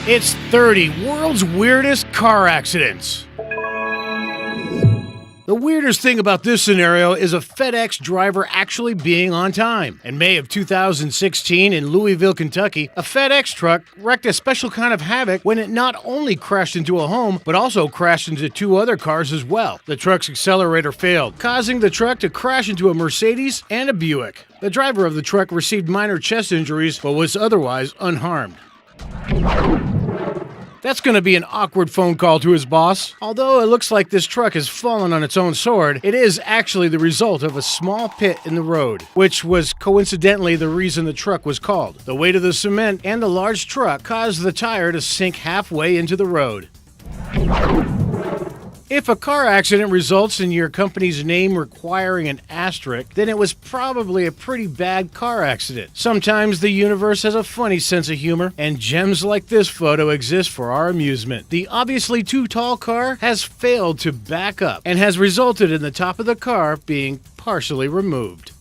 It's 30 world's weirdest car accidents. The weirdest thing about this scenario is a FedEx driver actually being on time. In May of 2016 in Louisville, Kentucky, a FedEx truck wreaked a special kind of havoc when it not only crashed into a home, but also crashed into two other cars as well. The truck's accelerator failed, causing the truck to crash into a Mercedes and a Buick. The driver of the truck received minor chest injuries, but was otherwise unharmed. That's going to be an awkward phone call to his boss. Although it looks like this truck has fallen on its own sword, it is actually the result of a small pit in the road, which was coincidentally the reason the truck was called. The weight of the cement and the large truck caused the tire to sink halfway into the road. If a car accident results in your company's name requiring an asterisk, then it was probably a pretty bad car accident. Sometimes the universe has a funny sense of humor, and gems like this photo exist for our amusement. The obviously too tall car has failed to back up and has resulted in the top of the car being partially removed.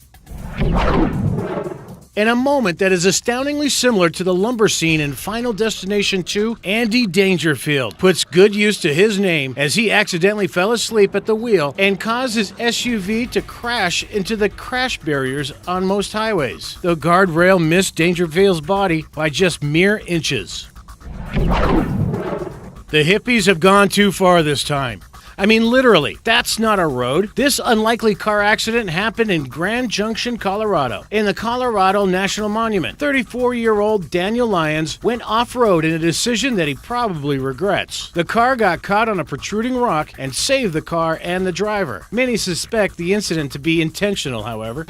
In a moment that is astoundingly similar to the lumber scene in Final Destination 2, Andy Dangerfield puts good use to his name as he accidentally fell asleep at the wheel and caused his SUV to crash into the crash barriers on most highways. The guardrail missed Dangerfield's body by just mere inches. The hippies have gone too far this time. I mean, literally, that's not a road. This unlikely car accident happened in Grand Junction, Colorado. In the Colorado National Monument, 34-year-old Daniel Lyons went off-road in a decision that he probably regrets. The car got caught on a protruding rock and saved the car and the driver. Many suspect the incident to be intentional, however.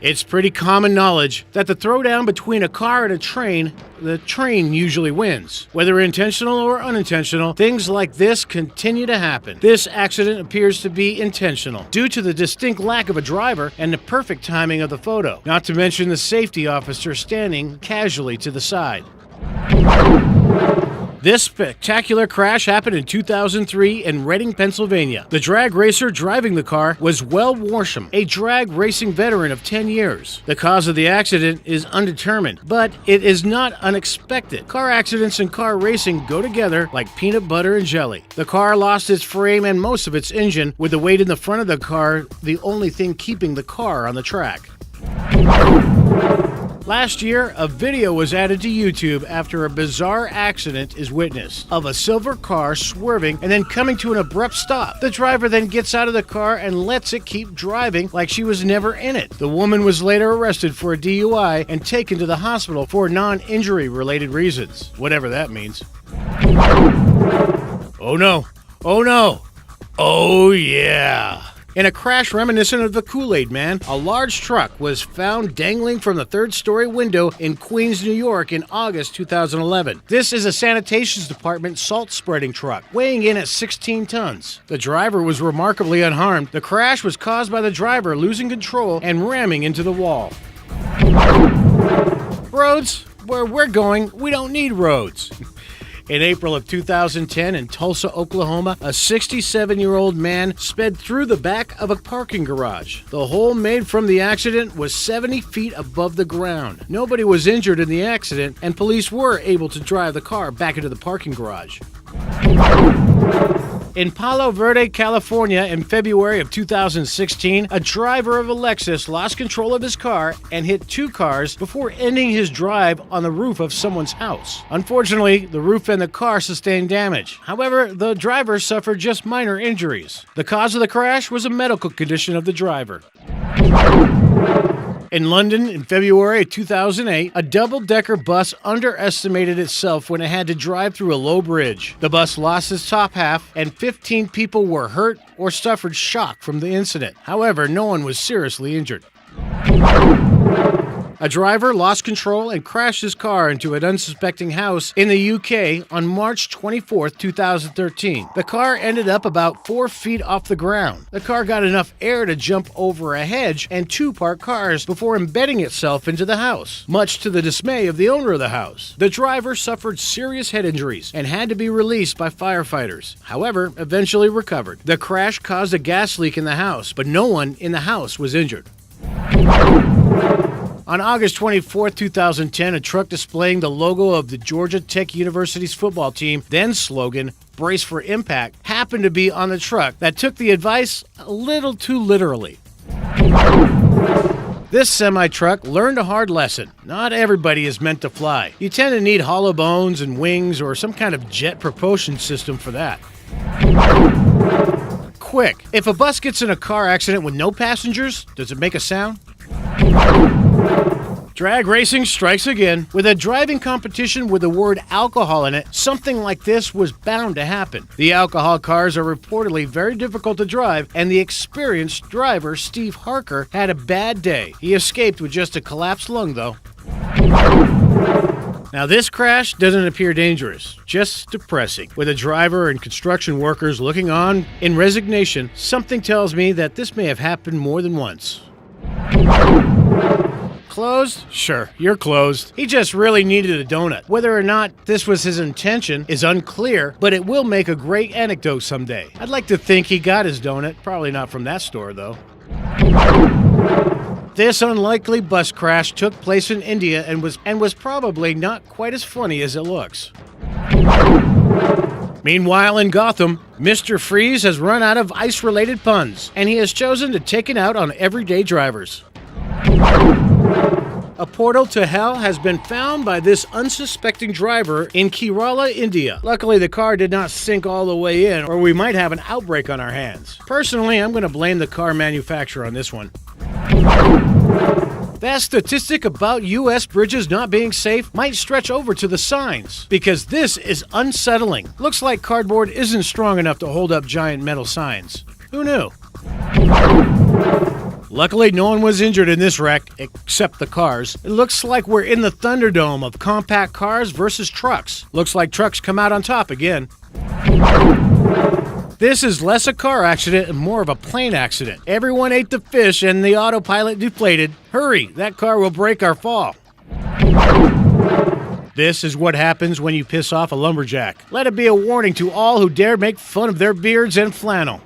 It's pretty common knowledge that the throwdown between a car and a train, the train usually wins. Whether intentional or unintentional, things like this continue to happen. This accident appears to be intentional, due to the distinct lack of a driver and the perfect timing of the photo, not to mention the safety officer standing casually to the side. This spectacular crash happened in 2003 in Reading, Pennsylvania. The drag racer driving the car was Will Worsham, a drag racing veteran of 10 years. The cause of the accident is undetermined, but it is not unexpected. Car accidents and car racing go together like peanut butter and jelly. The car lost its frame and most of its engine, with the weight in the front of the car the only thing keeping the car on the track. Last year, a video was added to YouTube after a bizarre accident is witnessed of a silver car swerving and then coming to an abrupt stop. The driver then gets out of the car and lets it keep driving like she was never in it. The woman was later arrested for a DUI and taken to the hospital for non-injury related reasons, whatever that means. Oh no, oh no, oh yeah. In a crash reminiscent of the Kool-Aid Man, a large truck was found dangling from the third-story window in Queens, New York in August 2011. This is a sanitation department salt-spreading truck, weighing in at 16 tons. The driver was remarkably unharmed. The crash was caused by the driver losing control and ramming into the wall. Roads? Where we're going, we don't need roads. In April of 2010 in Tulsa, Oklahoma, a 67-year-old man sped through the back of a parking garage. The hole made from the accident was 70 feet above the ground. Nobody was injured in the accident, and police were able to drive the car back into the parking garage. In Palos Verdes, California, in February of 2016, a driver of a Lexus lost control of his car and hit two cars before ending his drive on the roof of someone's house. Unfortunately, the roof and the car sustained damage. However, the driver suffered just minor injuries. The cause of the crash was a medical condition of the driver. In London, in February of 2008, a double-decker bus underestimated itself when it had to drive through a low bridge. The bus lost its top half, and 15 people were hurt or suffered shock from the incident. However, no one was seriously injured. A driver lost control and crashed his car into an unsuspecting house in the UK on March 24, 2013. The car ended up about 4 feet off the ground. The car got enough air to jump over a hedge and two parked cars before embedding itself into the house, much to the dismay of the owner of the house. The driver suffered serious head injuries and had to be released by firefighters. However, eventually recovered. The crash caused a gas leak in the house, but no one in the house was injured. On August 24, 2010, a truck displaying the logo of the Georgia Tech University's football team, then slogan, "Brace for Impact," happened to be on the truck that took the advice a little too literally. This semi-truck learned a hard lesson. Not everybody is meant to fly. You tend to need hollow bones and wings or some kind of jet propulsion system for that. Quick, if a bus gets in a car accident with no passengers, does it make a sound? Drag racing strikes again. With a driving competition with the word alcohol in it, something like this was bound to happen. The alcohol cars are reportedly very difficult to drive, and the experienced driver, Steve Harker, had a bad day. He escaped with just a collapsed lung, though. Now, this crash doesn't appear dangerous, just depressing. With a driver and construction workers looking on in resignation, something tells me that this may have happened more than once. Closed? Sure, you're closed. He just really needed a donut. Whether or not this was his intention is unclear, but it will make a great anecdote someday. I'd like to think he got his donut. Probably not from that store, though. This unlikely bus crash took place in India and was probably not quite as funny as it looks. Meanwhile, in Gotham, Mr. Freeze has run out of ice-related puns, and he has chosen to take it out on everyday drivers. A portal to hell has been found by this unsuspecting driver in Kerala, India. Luckily, the car did not sink all the way in, or we might have an outbreak on our hands. Personally, I'm going to blame the car manufacturer on this one. That statistic about U.S. bridges not being safe might stretch over to the signs, because this is unsettling. Looks like cardboard isn't strong enough to hold up giant metal signs. Who knew? Luckily, no one was injured in this wreck, except the cars. It looks like we're in the Thunderdome of compact cars versus trucks. Looks like trucks come out on top again. This is less a car accident and more of a plane accident. Everyone ate the fish and the autopilot deflated. Hurry, that car will break our fall. This is what happens when you piss off a lumberjack. Let it be a warning to all who dare make fun of their beards and flannel.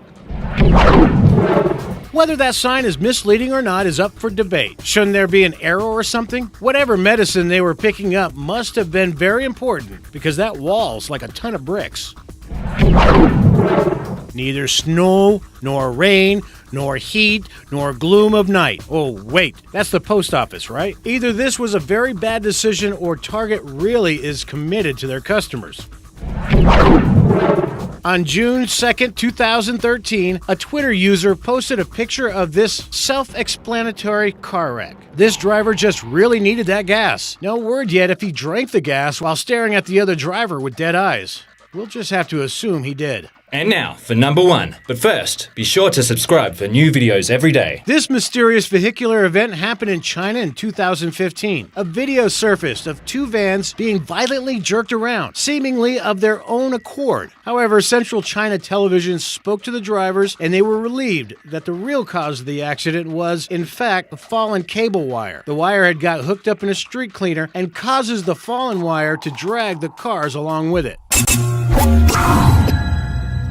Whether that sign is misleading or not is up for debate. Shouldn't there be an arrow or something? Whatever medicine they were picking up must have been very important, because that wall's like a ton of bricks. Neither snow, nor rain, nor heat, nor gloom of night. Oh, wait, that's the post office, right? Either this was a very bad decision or Target really is committed to their customers. On June 2nd, 2013, a Twitter user posted a picture of this self-explanatory car wreck. This driver just really needed that gas. No word yet if he drank the gas while staring at the other driver with dead eyes. We'll just have to assume he did. And now for number 1. But first, be sure to subscribe for new videos every day. This mysterious vehicular event happened in China in 2015. A video surfaced of two vans being violently jerked around, seemingly of their own accord. However, Central China Television spoke to the drivers, and they were relieved that the real cause of the accident was, in fact, a fallen cable wire. The wire had got hooked up in a street cleaner and causes the fallen wire to drag the cars along with it.